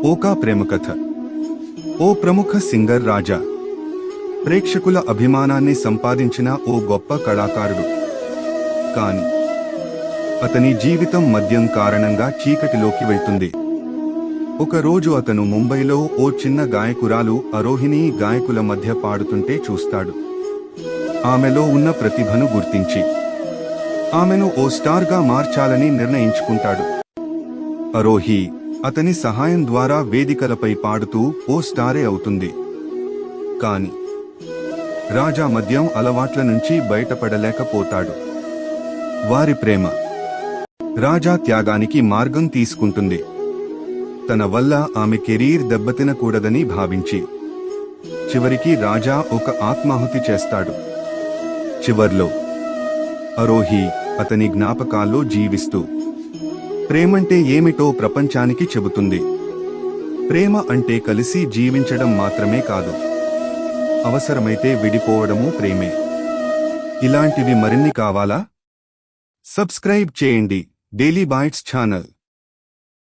ఓకా ప్రేమ కథ. ఓ ప్రముఖ సింగర్ రాజా ప్రేక్షకుల అభిమానాన్ని సంపాదించిన ఓ గొప్ప కళాకారుడు. కాని అతని జీవితం మద్యం కారణంగా చీకటిలోకి వెళ్తుంది. ఒకరోజు అతను ముంబైలో ఓ చిన్న గాయకురాలు అరోహిణి గాయకుల మధ్య పాడుతుంటే చూస్తాడు. ఆమెలో ఉన్న ప్రతిభను గుర్తించి ఆమెను ఓ స్టార్గా మార్చాలని నిర్ణయించుకుంటాడు. అరోహి అతని సహాయం ద్వారా వేదికలపై పాడుతూ ఓ స్టారే అవుతుంది. కాని రాజా మద్యం అలవాట్ల నుంచి బయటపడలేకపోతాడు. వారి ప్రేమ రాజా త్యాగానికి మార్గం తీసుకుంటుంది. తన వల్ల ఆమె కెరీర్ దెబ్బతినకూడదని భావించి చివరికి రాజా ఒక ఆత్మాహుతి చేస్తాడు. చివర్లో అరోహి అతని జ్ఞాపకాల్లో జీవిస్తూ ప్రేమంటే ఏమిటో ప్రపంచానికి చెబుతుంది. ప్రేమ అంటే కలిసి జీవించడం మాత్రమే కాదు, అవసరమైతే విడిపోవడమూ ప్రేమే. ఇలాంటివి మరిన్ని కావాలా? సబ్స్క్రైబ్ చేయండి డైలీ బైట్స్ ఛానల్.